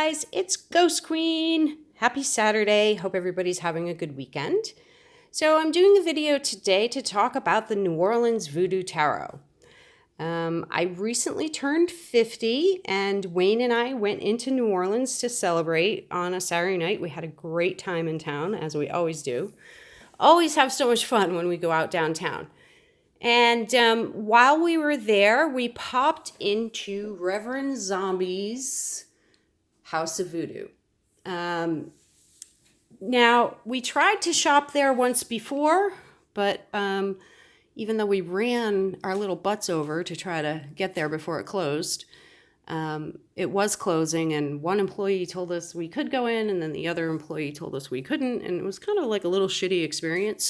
guys, it's Ghost Queen. Happy Saturday. Hope everybody's having a good weekend. So I'm doing a video today to talk about the New Orleans Voodoo Tarot. I recently turned 50 and Wayne and I went into New Orleans to celebrate on a Saturday night. We had a great time in town, as we always do. Always have so much fun when we go out downtown. And while we were there, we popped into Reverend Zombie's House of Voodoo. Now, we tried to shop there once before, but even though we ran our little butts over to try to get there before it closed, it was closing, and one employee told us we could go in, and then the other employee told us we couldn't, and it was kind of like a little shitty experience.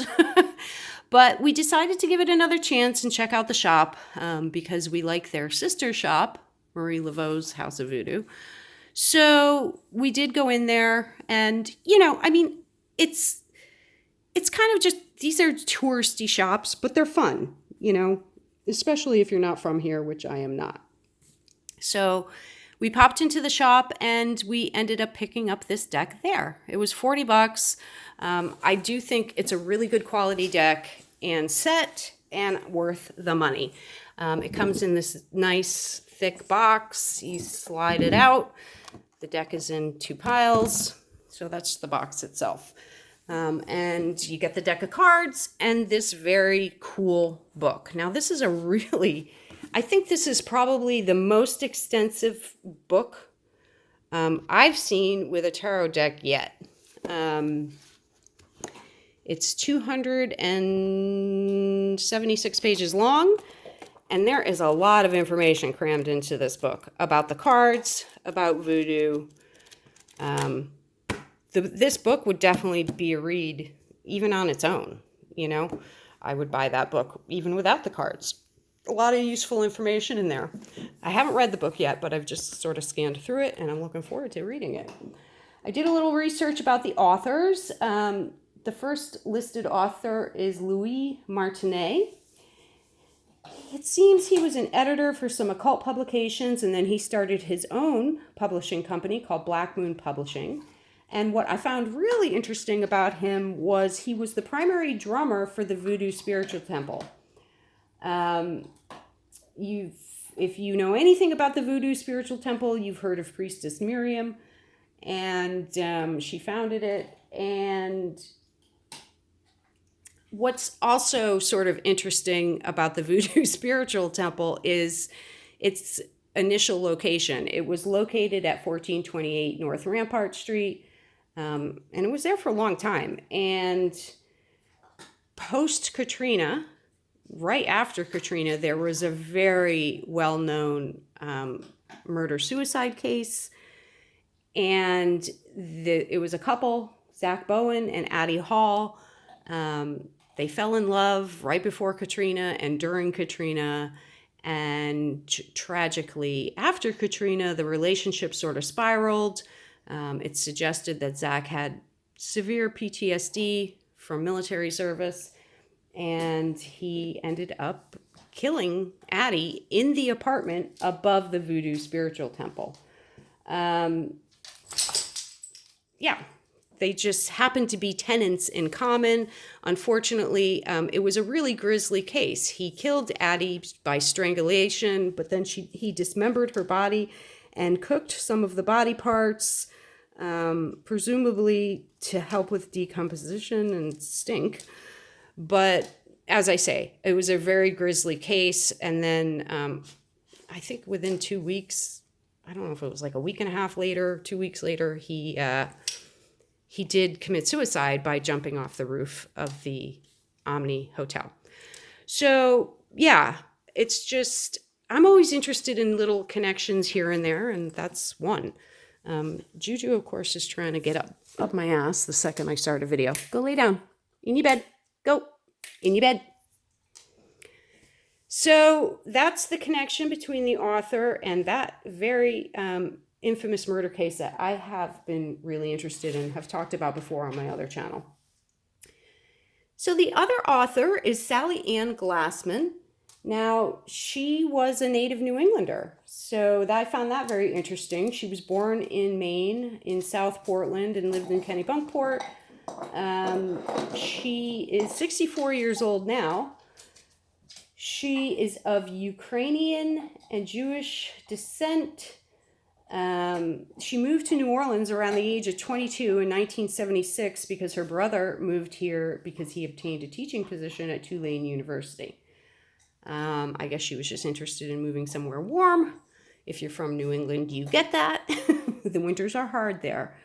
But we decided to give it another chance and check out the shop because we like their sister shop, Marie Laveau's House of Voodoo. So we did go in there, and, it's kind of just, these are touristy shops, but they're fun, especially if you're not from here, which I am not. So we popped into the shop and we ended up picking up this deck there. It was $40. I do think it's a really good quality deck and set and worth the money. It comes in this nice thick box. You slide it out. The deck is in 2 piles. So that's the box itself. And you get the deck of cards and this very cool book. Now, this is I think this is probably the most extensive book I've seen with a tarot deck yet. It's 276 pages long, and there is a lot of information crammed into this book about the cards, about voodoo. This book would definitely be a read even on its own, I would buy that book even without the cards. A lot of useful information in there. I haven't read the book yet, but I've just sort of scanned through it, and I'm looking forward to reading it. I did a little research about the authors. The first listed author is Louis Martinet. It seems he was an editor for some occult publications, and then he started his own publishing company called Black Moon Publishing. And what I found really interesting about him was he was the primary drummer for the Voodoo Spiritual Temple. If you know anything about the Voodoo Spiritual Temple, you've heard of Priestess Miriam, and she founded it. And what's also sort of interesting about the Voodoo Spiritual Temple is its initial location. It was located at 1428 North Rampart Street, and it was there for a long time. And post-Katrina, right after Katrina, there was a very well-known murder-suicide case. And it was a couple, Zach Bowen and Addie Hall. They fell in love right before Katrina and during Katrina. And tragically, after Katrina, the relationship sort of spiraled. It suggested that Zach had severe PTSD from military service. And he ended up killing Addie in the apartment above the Voodoo Spiritual Temple. They just happened to be tenants in common. Unfortunately, it was a really grisly case. He killed Addie by strangulation, but then he dismembered her body and cooked some of the body parts, presumably to help with decomposition and stink. But as I say, it was a very grisly case. And then I think within 2 weeks, I don't know if it was like a week and a half later, 2 weeks later, he did commit suicide by jumping off the roof of the Omni Hotel. So yeah, it's just, I'm always interested in little connections here and there, and that's one. Juju, of course, is trying to get up my ass the second I start a video. Go lay down in your bed. Go in your bed. So that's the connection between the author and that very infamous murder case that I have been really interested in, have talked about before on my other channel. So the other author is Sally Ann Glassman. Now, she was a native New Englander, so I found that very interesting. She was born in Maine, in South Portland, and lived in Kennebunkport. She is 64 years old now. She is of Ukrainian and Jewish descent. She moved to New Orleans around the age of 22 in 1976 because her brother moved here because he obtained a teaching position at Tulane University. I guess she was just interested in moving somewhere warm. If you're from New England, you get that. The winters are hard there.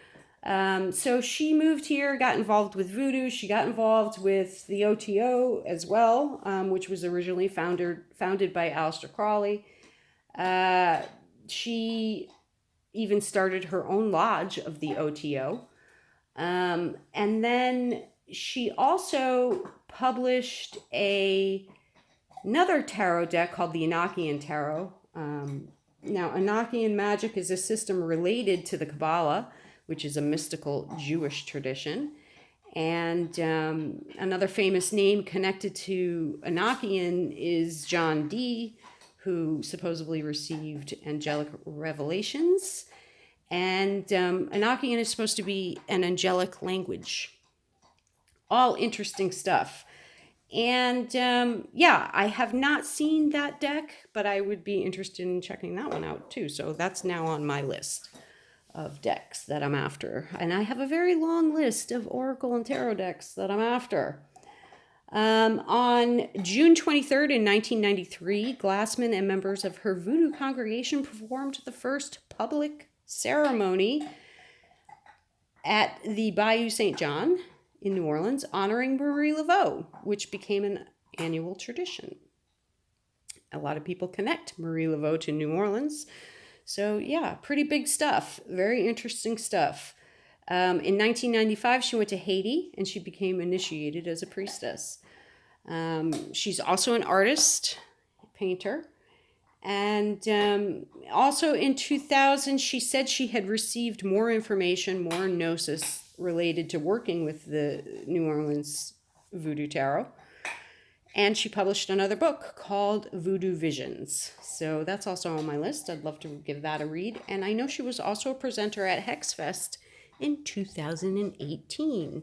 So she moved here, got involved with Voodoo. She got involved with the OTO as well, which was originally founded by Aleister Crowley. She even started her own lodge of the OTO. And then she also published another tarot deck called the Enochian Tarot. Now, Enochian magic is a system related to the Kabbalah, which is a mystical Jewish tradition. And another famous name connected to Enochian is John Dee, who supposedly received angelic revelations. And Enochian is supposed to be an angelic language. All interesting stuff. And I have not seen that deck, but I would be interested in checking that one out too. So that's now on my list of decks that I'm after. And I have a very long list of Oracle and Tarot decks that I'm after. On June 23rd in 1993, Glassman and members of her Voodoo congregation performed the first public ceremony at the Bayou St. John in New Orleans, honoring Marie Laveau, which became an annual tradition. A lot of people connect Marie Laveau to New Orleans. So yeah, pretty big stuff. Very interesting stuff. In 1995, she went to Haiti and she became initiated as a priestess. She's also an artist, painter. And also in 2000, she said she had received more information, more gnosis related to working with the New Orleans Voodoo Tarot. And she published another book called Voodoo Visions. So that's also on my list. I'd love to give that a read. And I know she was also a presenter at HexFest in 2018.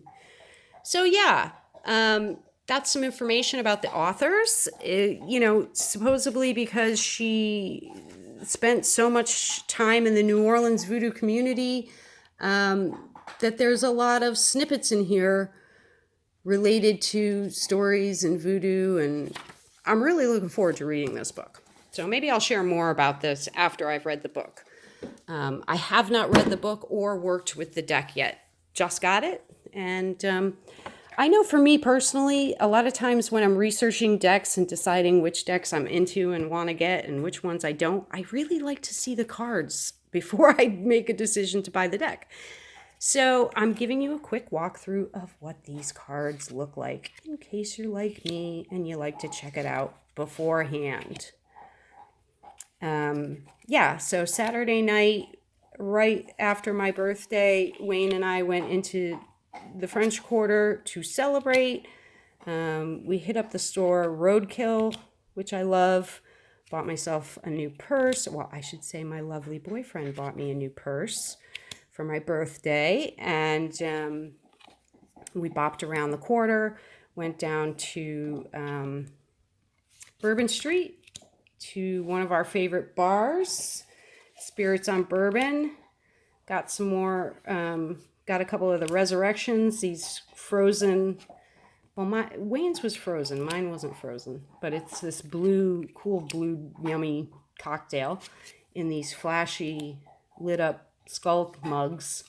So yeah, that's some information about the authors. Supposedly because she spent so much time in the New Orleans Voodoo community, that there's a lot of snippets in here related to stories and voodoo, and I'm really looking forward to reading this book. So maybe I'll share more about this after I've read the book. I have not read the book or worked with the deck yet. Just got it. And I know for me personally, a lot of times when I'm researching decks and deciding which decks I'm into and want to get and which ones I don't, I really like to see the cards before I make a decision to buy the deck. So I'm giving you a quick walkthrough of what these cards look like in case you're like me and you like to check it out beforehand. So Saturday night, right after my birthday, Wayne and I went into the French Quarter to celebrate. We hit up the store Roadkill, which I love. Bought myself a new purse. Well, I should say my lovely boyfriend bought me a new purse for my birthday, and we bopped around the quarter, went down to Bourbon Street to one of our favorite bars, Spirits on Bourbon. Got some more, got a couple of the Resurrections, these frozen, well, Wayne's was frozen, mine wasn't frozen, but it's this cool blue, yummy cocktail in these flashy, lit up skull mugs.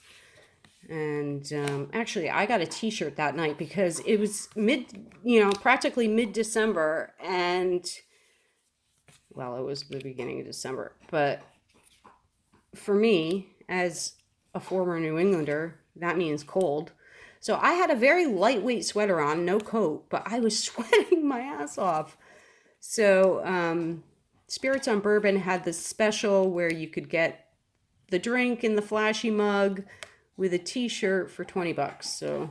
And actually I got a t-shirt that night because it was practically mid-December, and well, it was the beginning of December, but for me as a former New Englander, that means cold. So I had a very lightweight sweater on, no coat, but I was sweating my ass off. So Spirits on Bourbon had this special where you could get the drink in the flashy mug with a t-shirt for $20. So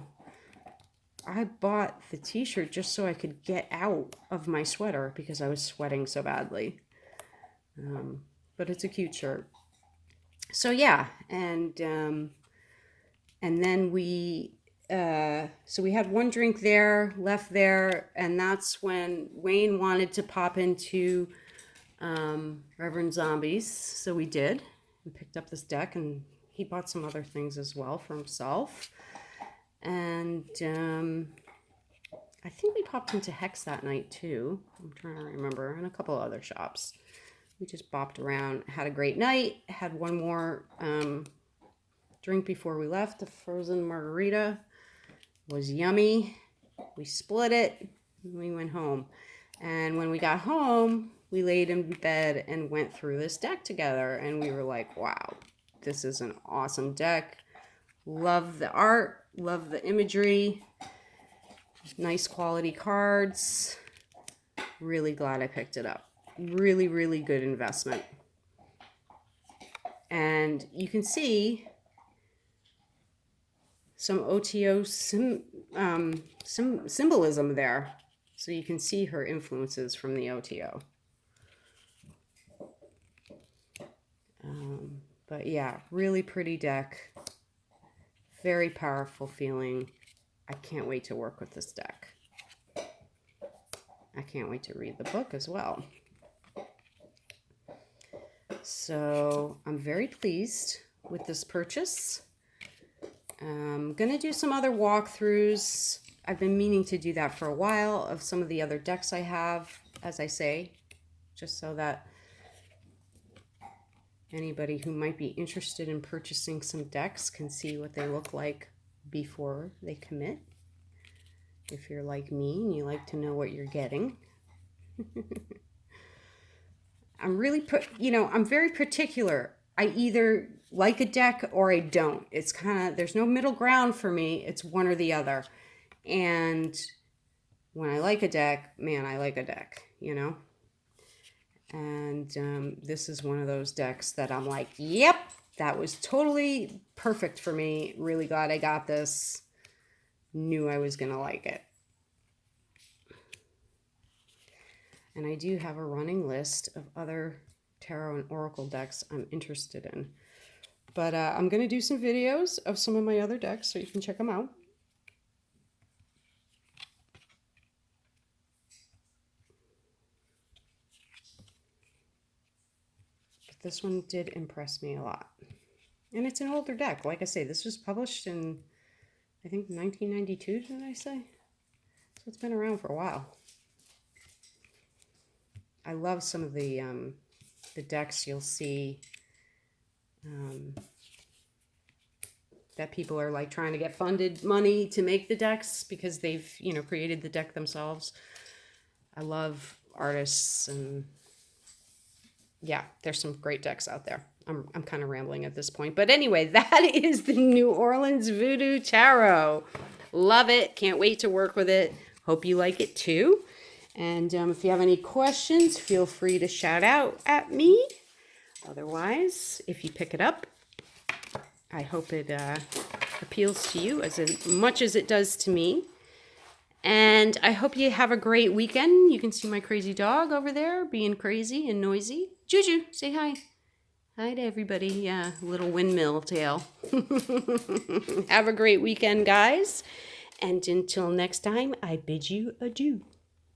I bought the t-shirt just so I could get out of my sweater because I was sweating so badly. But it's a cute shirt. So yeah, and then so we had one drink there, left there, and that's when Wayne wanted to pop into Reverend Zombies. So we did, and picked up this deck, and he bought some other things as well for himself. And I think we popped into Hex that night too. I'm trying to remember, and a couple other shops. We just bopped around, had a great night, had one more drink before we left. The frozen margarita was yummy. We split it, and we went home. And when we got home, we laid in bed and went through this deck together, and we were like, wow, this is an awesome deck. Love the art, love the imagery, nice quality cards. Really glad I picked it up. Really, really good investment. And you can see some OTO symbolism there. So you can see her influences from the OTO. But yeah, really pretty deck. Very powerful feeling. I can't wait to work with this deck. I can't wait to read the book as well. So I'm very pleased with this purchase. I'm going to do some other walkthroughs. I've been meaning to do that for a while of some of the other decks I have, as I say, just so that anybody who might be interested in purchasing some decks can see what they look like before they commit. If you're like me and you like to know what you're getting. I'm very particular. I either like a deck or I don't. It's kind of, there's no middle ground for me. It's one or the other. And when I like a deck, man, I like a deck, you know? And this is one of those decks that I'm like, yep, that was totally perfect for me. Really glad I got this. Knew I was going to like it. And I do have a running list of other tarot and oracle decks I'm interested in. But I'm going to do some videos of some of my other decks so you can check them out. But this one did impress me a lot. And it's an older deck. Like I say, this was published in, I think, 1992, did I say? So it's been around for a while. I love some of the decks you'll see that people are like trying to get funded money to make the decks because they've, created the deck themselves. I love artists, and yeah, there's some great decks out there. I'm kind of rambling at this point. But anyway, that is the New Orleans Voodoo Tarot. Love it. Can't wait to work with it. Hope you like it too. And if you have any questions, feel free to shout out at me. Otherwise, if you pick it up, I hope it appeals to you as much as it does to me. And I hope you have a great weekend. You can see my crazy dog over there being crazy and noisy. Juju, say hi. Hi to everybody. Yeah, little windmill tail. Have a great weekend, guys. And until next time, I bid you adieu.